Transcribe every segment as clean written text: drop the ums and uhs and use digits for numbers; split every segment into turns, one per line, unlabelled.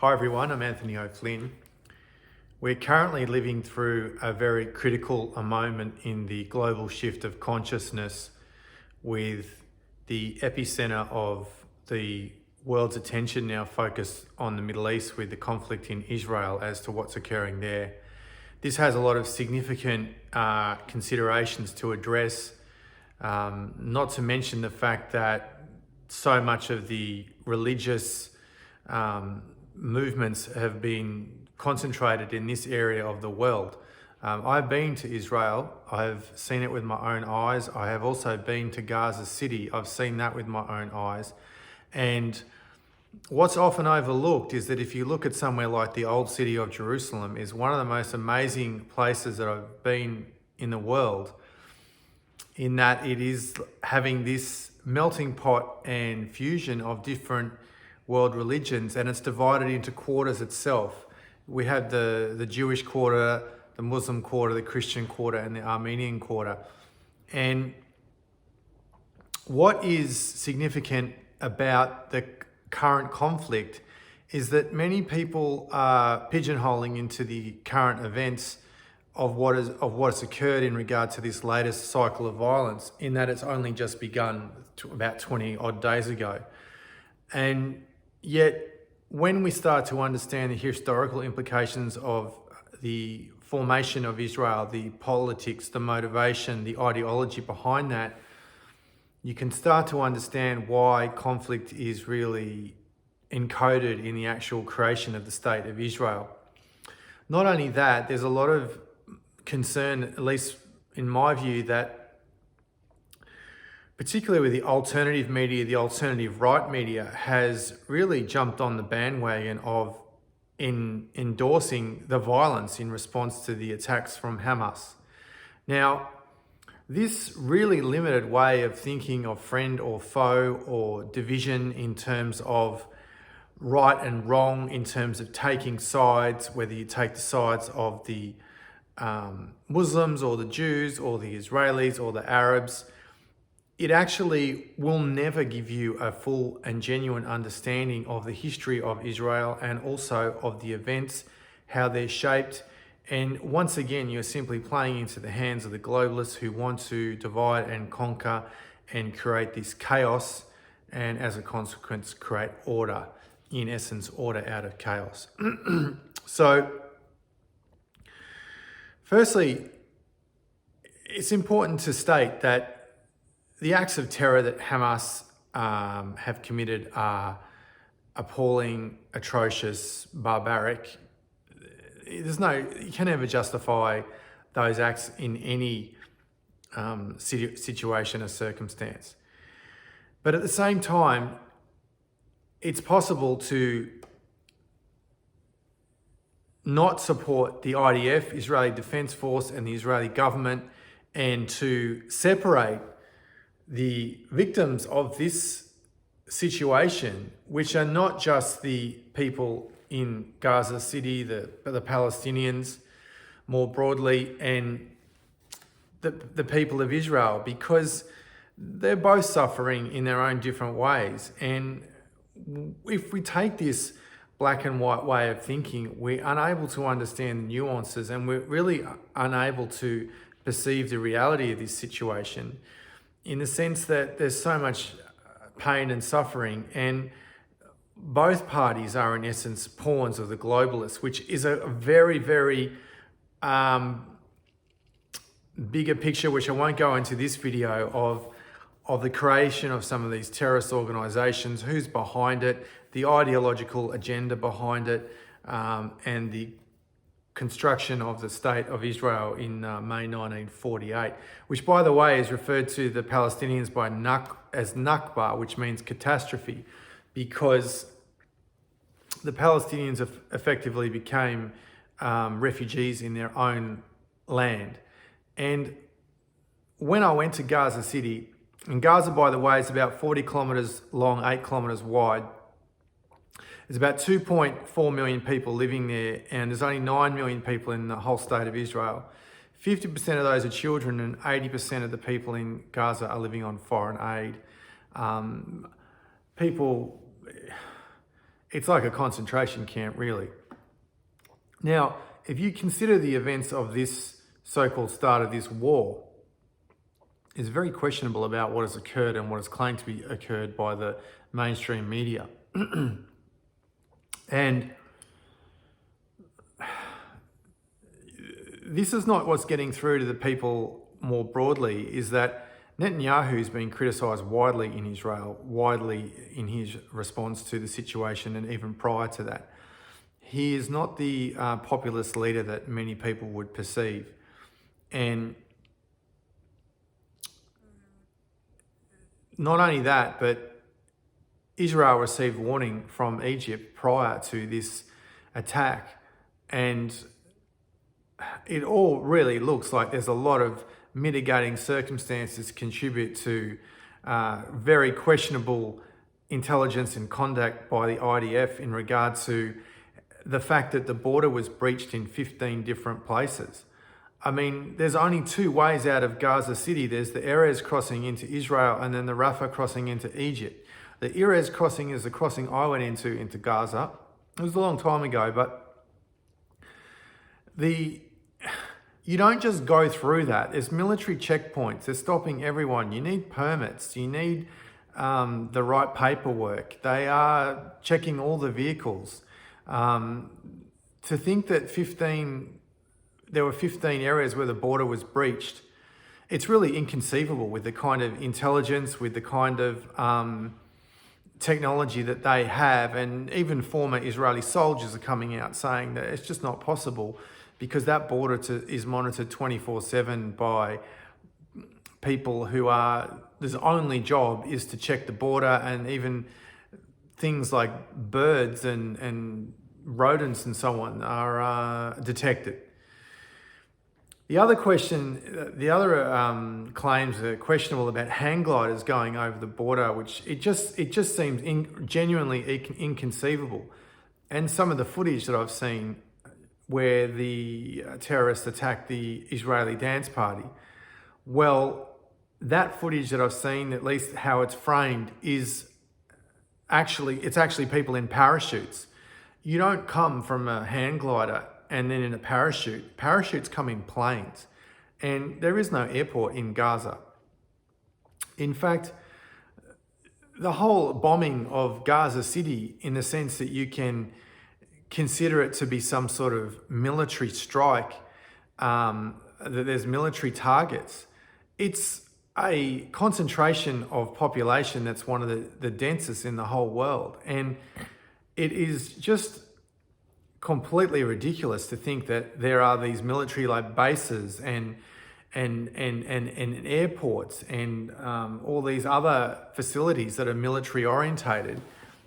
Hi everyone, I'm Anthony O'Flynn. We're currently living through a very critical moment in the global shift of consciousness, with the epicenter of the world's attention now focused on the Middle East with the conflict in Israel as to what's occurring there. This has a lot of significant considerations to address, not to mention the fact that so much of the religious movements have been concentrated in this area of the world. I've been to Israel. I've seen it with my own eyes. I have also been to Gaza City. I've seen that with my own eyes. And what's often overlooked is that if you look at somewhere like the old city of Jerusalem, is one of the most amazing places that I've been in the world, in that it is having this melting pot and fusion of different world religions, and it's divided into quarters itself. We have the Jewish quarter, the Muslim quarter, the Christian quarter, and the Armenian quarter. And what is significant about the current conflict is that many people are pigeonholing into the current events of what has occurred in regard to this latest cycle of violence, in that it's only just begun about 20 odd days ago. And yet, when we start to understand the historical implications of the formation of Israel, the politics, the motivation, the ideology behind that, you can start to understand why conflict is really encoded in the actual creation of the state of Israel. Not only that, there's a lot of concern, at least in my view, that particularly with the alternative media, the alternative right media has really jumped on the bandwagon of endorsing the violence in response to the attacks from Hamas. Now, this really limited way of thinking of friend or foe or division in terms of right and wrong, in terms of taking sides, whether you take the sides of the Muslims or the Jews or the Israelis or the Arabs, it actually will never give you a full and genuine understanding of the history of Israel and also of the events, how they're shaped. And once again, you're simply playing into the hands of the globalists who want to divide and conquer and create this chaos, and as a consequence, create order. In essence, order out of chaos. So, firstly, it's important to state that the acts of terror that Hamas have committed are appalling, atrocious, barbaric. You can never justify those acts in any situation or circumstance. But at the same time, it's possible to not support the IDF, Israeli Defense Force, and the Israeli government, and to separate the victims of this situation, which are not just the people in Gaza City, the Palestinians more broadly, and the people of Israel, because they're both suffering in their own different ways. And if we take this black and white way of thinking, we're unable to understand the nuances, and we're really unable to perceive the reality of this situation, in the sense that there's so much pain and suffering, and both parties are in essence pawns of the globalists, which is a very, very bigger picture, which I won't go into this video, of the creation of some of these terrorist organizations, who's behind it, the ideological agenda behind it, and the construction of the state of Israel in May 1948, which, by the way, is referred to the Palestinians as Nakba, which means catastrophe, because the Palestinians effectively became refugees in their own land. And when I went to Gaza City, and Gaza, by the way, is about 40 kilometers long, 8 kilometers wide. There's about 2.4 million people living there, and there's only 9 million people in the whole state of Israel. 50% of those are children, and 80% of the people in Gaza are living on foreign aid. People It's like a concentration camp, really. Now, if you consider the events of this so-called start of this war, it's very questionable about what has occurred and what is claimed to be occurred by the mainstream media. And this is not what's getting through to the people more broadly, is that Netanyahu's been criticised widely in Israel, widely in his response to the situation, and even prior to that. He is not the populist leader that many people would perceive. And not only that, but Israel received warning from Egypt prior to this attack, and it all really looks like there's a lot of mitigating circumstances contribute to very questionable intelligence and conduct by the IDF in regard to the fact that the border was breached in 15 different places. I mean, there's only two ways out of Gaza City. There's the Erez crossing into Israel and then the Rafah crossing into Egypt. The Erez crossing is the crossing I went into Gaza. It was a long time ago, but you don't just go through that. There's military checkpoints. They're stopping everyone. You need permits. You need the right paperwork. They are checking all the vehicles. To think that there were 15 areas where the border was breached, it's really inconceivable with the kind of intelligence, with the kind of technology that they have. And even former Israeli soldiers are coming out saying that it's just not possible, because that border is monitored 24/7 by people who their only job is to check the border, and even things like birds and rodents and so on are detected. The other claims are questionable about hang gliders going over the border, which it just seems genuinely inconceivable. And some of the footage that I've seen where the terrorists attacked the Israeli dance party, well, that footage that I've seen, at least how it's framed, it's actually people in parachutes. You don't come from a hang glider and then in a parachute. Parachutes come in planes, and there is no airport in Gaza. In fact, the whole bombing of Gaza City, in the sense that you can consider it to be some sort of military strike, that there's military targets, it's a concentration of population that's one of the densest in the whole world. And it is just completely ridiculous to think that there are these military like bases and airports and all these other facilities that are military orientated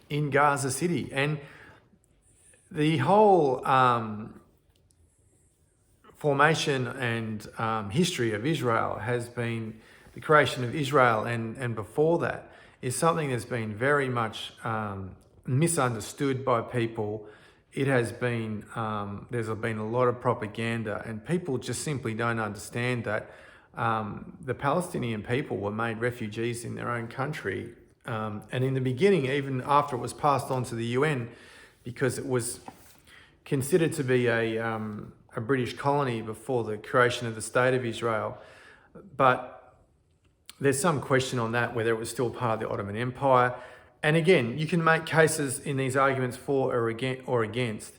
in Gaza City. And the whole formation and history of Israel has been, the creation of Israel and before that, is something that's been very much misunderstood by people. It has been, there's been a lot of propaganda, and people just simply don't understand that the Palestinian people were made refugees in their own country. And in the beginning, even after it was passed on to the UN, because it was considered to be a British colony before the creation of the State of Israel. But there's some question on that, whether it was still part of the Ottoman Empire. And again, you can make cases in these arguments for or against.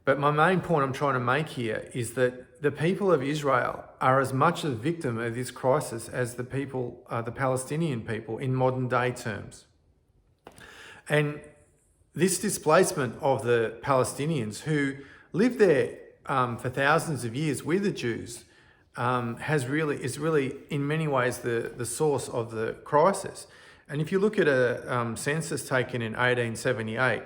But my main point I'm trying to make here is that the people of Israel are as much a victim of this crisis as the people, the Palestinian people, in modern day terms. And this displacement of the Palestinians who lived there for thousands of years with the Jews is really in many ways the source of the crisis. And if you look at a census taken in 1878,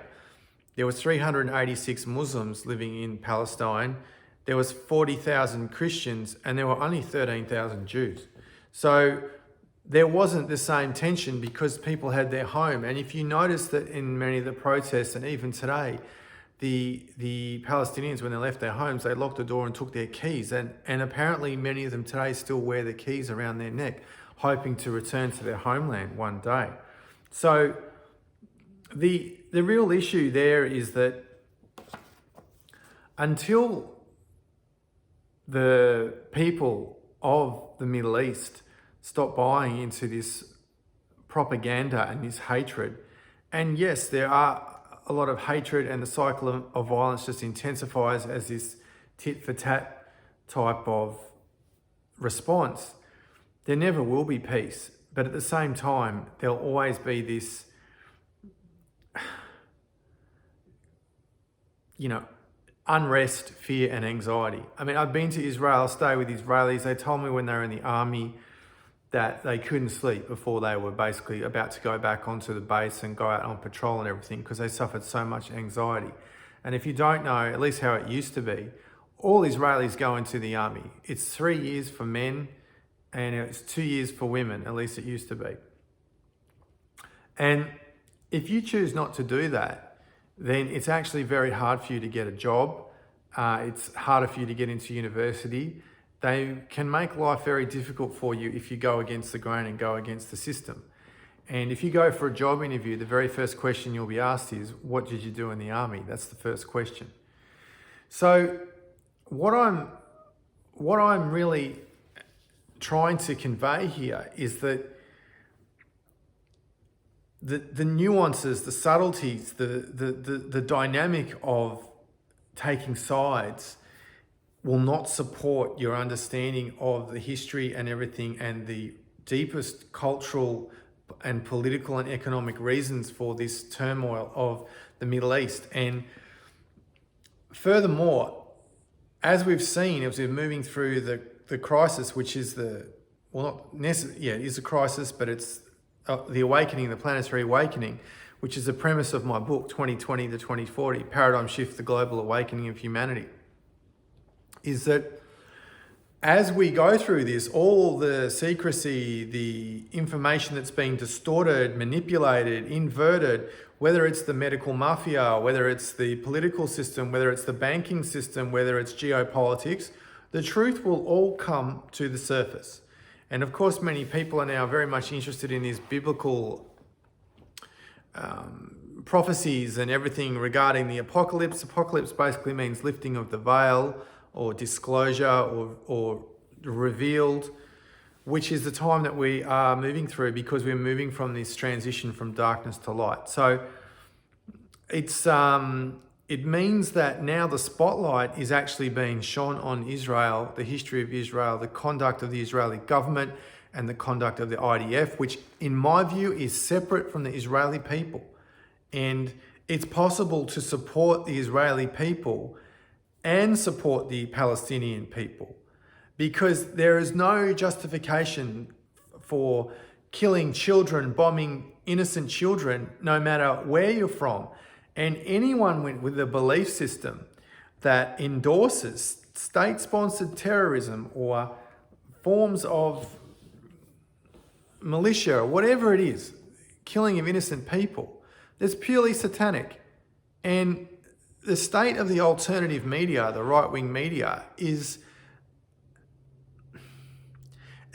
there was 386 Muslims living in Palestine. There was 40,000 Christians, and there were only 13,000 Jews. So there wasn't the same tension because people had their home. And if you notice that in many of the protests, and even today, the Palestinians, when they left their homes, they locked the door and took their keys. And apparently many of them today still wear the keys around their neck, hoping to return to their homeland one day. So the the real issue there is that until the people of the Middle East stop buying into this propaganda and this hatred, and yes, there are a lot of hatred, and the cycle of violence just intensifies as this tit for tat type of response, there never will be peace. But at the same time, there'll always be this, unrest, fear and anxiety. I mean, I've been to Israel, stay with Israelis. They told me when they were in the army that they couldn't sleep before they were basically about to go back onto the base and go out on patrol and everything, because they suffered so much anxiety. And if you don't know, at least how it used to be, all Israelis go into the army. It's 3 years for men and it's 2 years for women, at least it used to be. And if you choose not to do that, then it's actually very hard for you to get a job. It's harder for you to get into university. They can make life very difficult for you if you go against the grain and go against the system. And if you go for a job interview, the very first question you'll be asked is, what did you do in the army? That's the first question. So what I'm really trying to convey here is that the nuances, the subtleties, the dynamic of taking sides will not support your understanding of the history and everything and the deepest cultural and political and economic reasons for this turmoil of the Middle East. And furthermore, as we've seen, as we're moving through the crisis, which is it is a crisis, but it's the awakening, the planetary awakening, which is the premise of my book, 2020 to 2040, Paradigm Shift, the Global Awakening of Humanity, is that as we go through this, all the secrecy, the information that's being distorted, manipulated, inverted, whether it's the medical mafia, whether it's the political system, whether it's the banking system, whether it's geopolitics, the truth will all come to the surface. And of course, many people are now very much interested in these biblical prophecies and everything regarding the apocalypse. Apocalypse basically means lifting of the veil, or disclosure, or revealed, which is the time that we are moving through, because we're moving from this transition from darkness to light. So it means that now the spotlight is actually being shone on Israel, the history of Israel, the conduct of the Israeli government and the conduct of the IDF, which in my view is separate from the Israeli people. And it's possible to support the Israeli people and support the Palestinian people, because there is no justification for killing children, bombing innocent children, no matter where you're from. And anyone with a belief system that endorses state-sponsored terrorism or forms of militia, or whatever it is, killing of innocent people, that's purely satanic. And the state of the alternative media, the right-wing media, is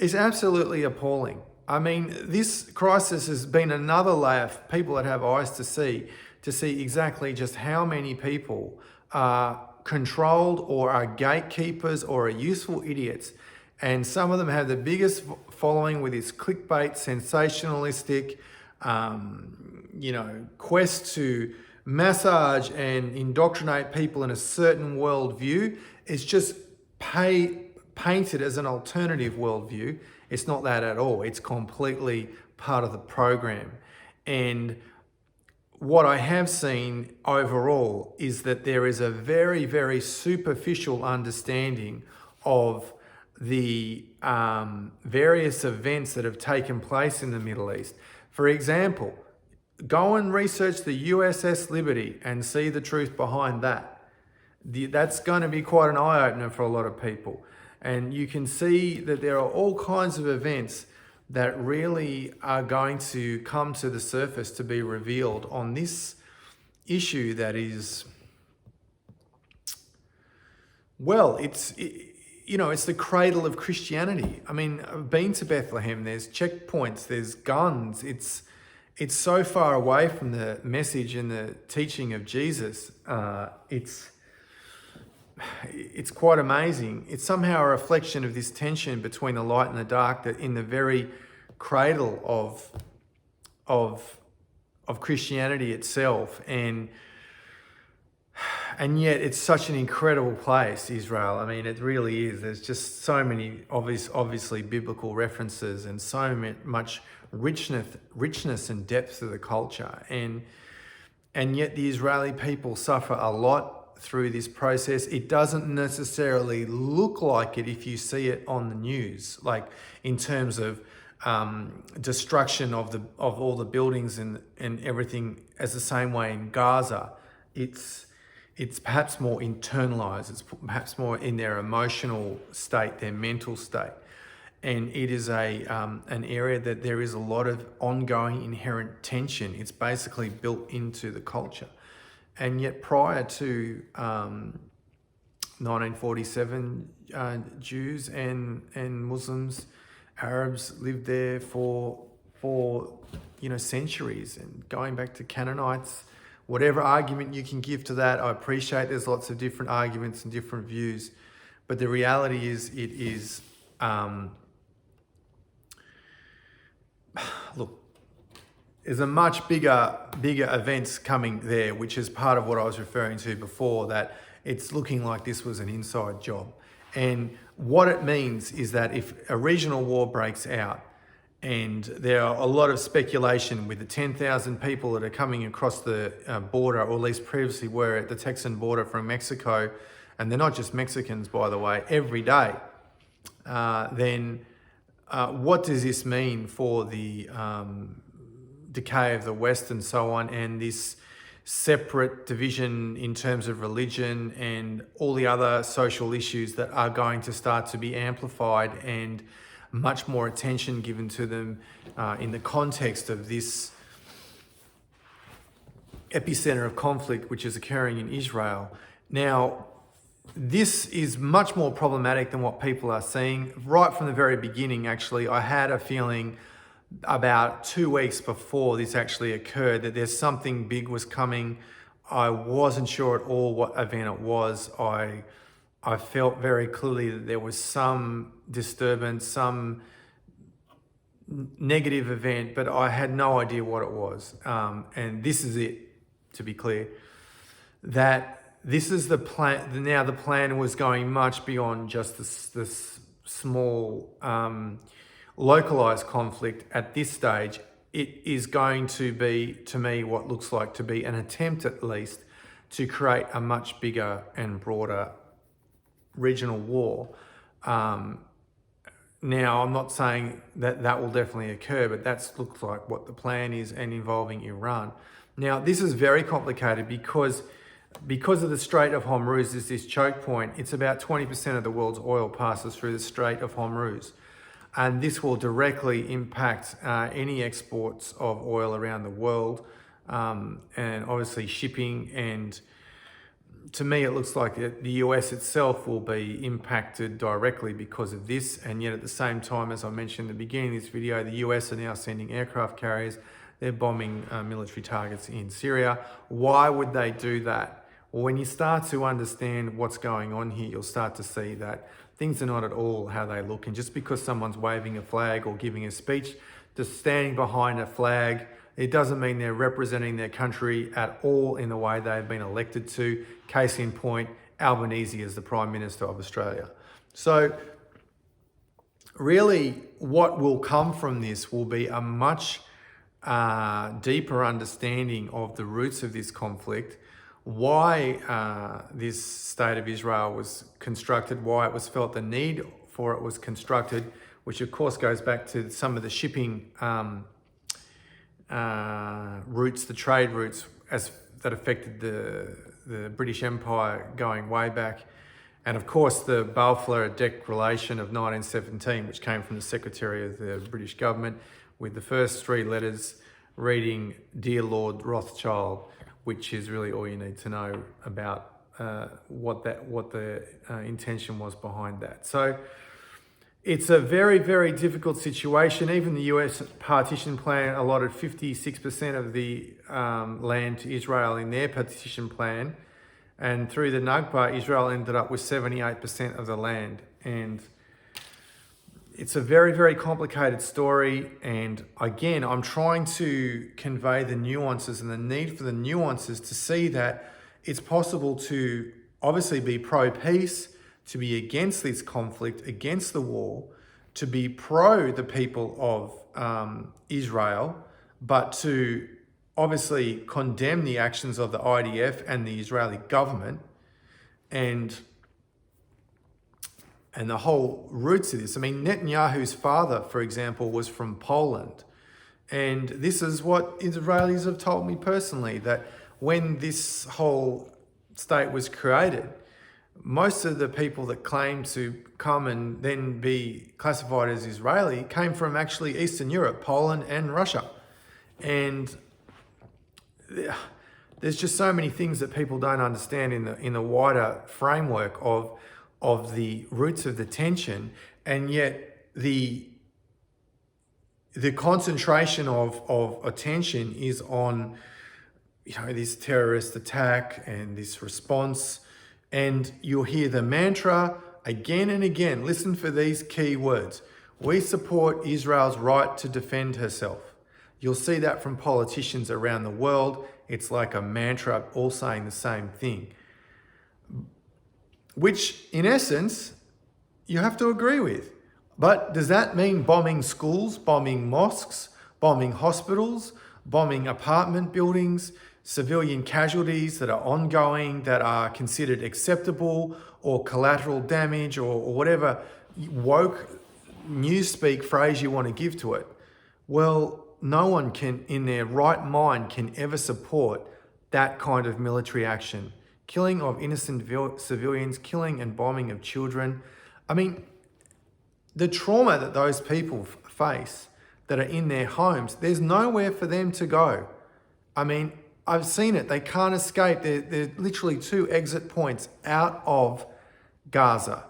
absolutely appalling. I mean, this crisis has been another layer for people that have eyes to see exactly just how many people are controlled or are gatekeepers or are useful idiots. And some of them have the biggest following with this clickbait, sensationalistic, quest to massage and indoctrinate people in a certain worldview. It's just painted as an alternative worldview. It's not that at all. It's completely part of the program. And what I have seen overall is that there is a very, very superficial understanding of the various events that have taken place in the Middle East. For example, go and research the USS Liberty and see the truth behind that. That's going to be quite an eye-opener for a lot of people. And you can see that there are all kinds of events that really are going to come to the surface to be revealed on this issue that is, well, it's the cradle of Christianity. I mean, I've been to Bethlehem, there's checkpoints, there's guns, it's it's so far away from the message and the teaching of Jesus. It's quite amazing. It's somehow a reflection of this tension between the light and the dark, that in the very cradle of Christianity itself, and yet it's such an incredible place, Israel. I mean, it really is. There's just so many obviously biblical references, and so much richness and depth to the culture, and yet the Israeli people suffer a lot through this process. It doesn't necessarily look like it if you see it on the news, like in terms of destruction of all the buildings and everything, as the same way in Gaza. It's perhaps more internalized. It's perhaps more in their emotional state, their mental state. And it is an area that there is a lot of ongoing inherent tension. It's basically built into the culture. And yet prior to 1947, Jews and Muslims, Arabs lived there for centuries, and going back to Canaanites, whatever argument you can give to that, I appreciate there's lots of different arguments and different views, but the reality is look, there's a much bigger events coming there, which is part of what I was referring to before, that it's looking like this was an inside job. And what it means is that if a regional war breaks out, and there are a lot of speculation with the 10,000 people that are coming across the border, or at least previously were at the Texan border from Mexico, and they're not just Mexicans, by the way, every day, then what does this mean for the decay of the West and so on, and this separate division in terms of religion and all the other social issues that are going to start to be amplified, and much more attention given to them in the context of this epicenter of conflict which is occurring in Israel. Now, this is much more problematic than what people are seeing. Right from the very beginning, actually, I had a feeling about 2 weeks before this actually occurred that there's something big was coming. I wasn't sure at all what event it was. I felt very clearly that there was some disturbance, some negative event, but I had no idea what it was. And this is it, to be clear, that this is the plan. Now the plan was going much beyond just this small localized conflict. At this stage, it is going to be, to me, what looks like to be an attempt, at least, to create a much bigger and broader regional war. Now, I'm not saying that that will definitely occur, but that looks like what the plan is, and involving Iran. Now, this is very complicated because of the Strait of Hormuz is this choke point. It's about 20% of the world's oil passes through the Strait of Hormuz. And this will directly impact any exports of oil around the world, and obviously shipping. And to me, it looks like the US itself will be impacted directly because of this. And yet at the same time, as I mentioned in the beginning of this video, the US are now sending aircraft carriers. They're bombing military targets in Syria. Why would they do that? Well, when you start to understand what's going on here, you'll start to see that things are not at all how they look. And just because someone's waving a flag or giving a speech, just standing behind a flag, it doesn't mean they're representing their country at all in the way they've been elected to. Case in point, Albanese as the Prime Minister of Australia. So really what will come from this will be a much deeper understanding of the roots of this conflict, why this state of Israel was constructed, why it was felt the need for it was constructed, which of course goes back to some of the shipping routes, the trade routes that affected the British Empire going way back. And of course the Balfour Declaration of 1917, which came from the Secretary of the British government, with the first 3 letters reading, "Dear Lord Rothschild," which is really all you need to know about what the intention was behind that. So it's a very, very difficult situation. Even the US partition plan allotted 56% of the land to Israel in their partition plan. And through the Nakba, Israel ended up with 78% of the land. And it's a very, very complicated story. And again, I'm trying to convey the nuances and the need for the nuances to see that it's possible to obviously be pro-peace, to be against this conflict, against the war, to be pro the people of Israel, but to obviously condemn the actions of the IDF and the Israeli government and the whole roots of this. I mean, Netanyahu's father, for example, was from Poland. And this is what Israelis have told me personally, that when this whole state was created, most of the people that claim to come and then be classified as Israeli came from actually Eastern Europe, Poland and Russia. And there's just so many things that people don't understand in the wider framework of the roots of the tension, and yet the concentration of attention is on, you know, this terrorist attack and this response. And you'll hear the mantra again and again. Listen for these key words. We support Israel's right to defend herself. You'll see that from politicians around the world. It's like a mantra, all saying the same thing, which in essence, you have to agree with. But does that mean bombing schools, bombing mosques, bombing hospitals, bombing apartment buildings, civilian casualties that are ongoing, that are considered acceptable, or collateral damage, or whatever woke newspeak phrase you want to give to it? Well, no one can, in their right mind, can ever support that kind of military action. Killing of innocent civilians, killing and bombing of children. I mean, the trauma that those people face that are in their homes, there's nowhere for them to go. I mean, I've seen it. They can't escape. There are literally 2 exit points out of Gaza.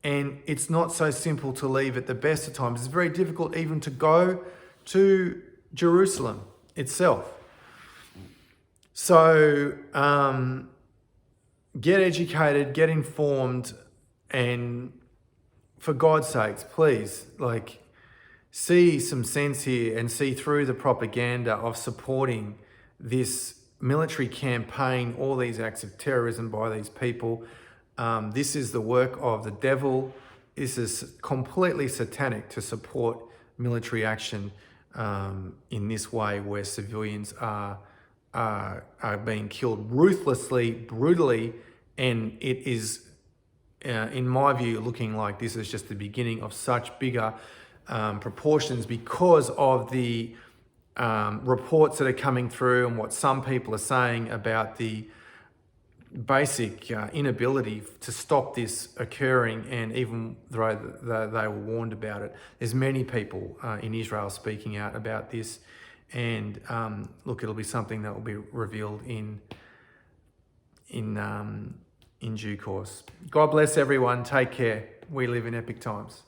And it's not so simple to leave at the best of times. It's very difficult even to go to Jerusalem itself. So get educated, get informed, and for God's sakes, please, see some sense here and see through the propaganda of supporting this military campaign, all these acts of terrorism by these people. This is the work of the devil. This is completely satanic to support military action in this way, where civilians are being killed ruthlessly, brutally, and it is, in my view, looking like this is just the beginning of such bigger proportions because of the reports that are coming through and what some people are saying about the basic inability to stop this occurring. And even though they were warned about it, there's many people in Israel speaking out about this. And look, it'll be something that will be revealed in due course. God bless everyone. Take care. We live in epic times.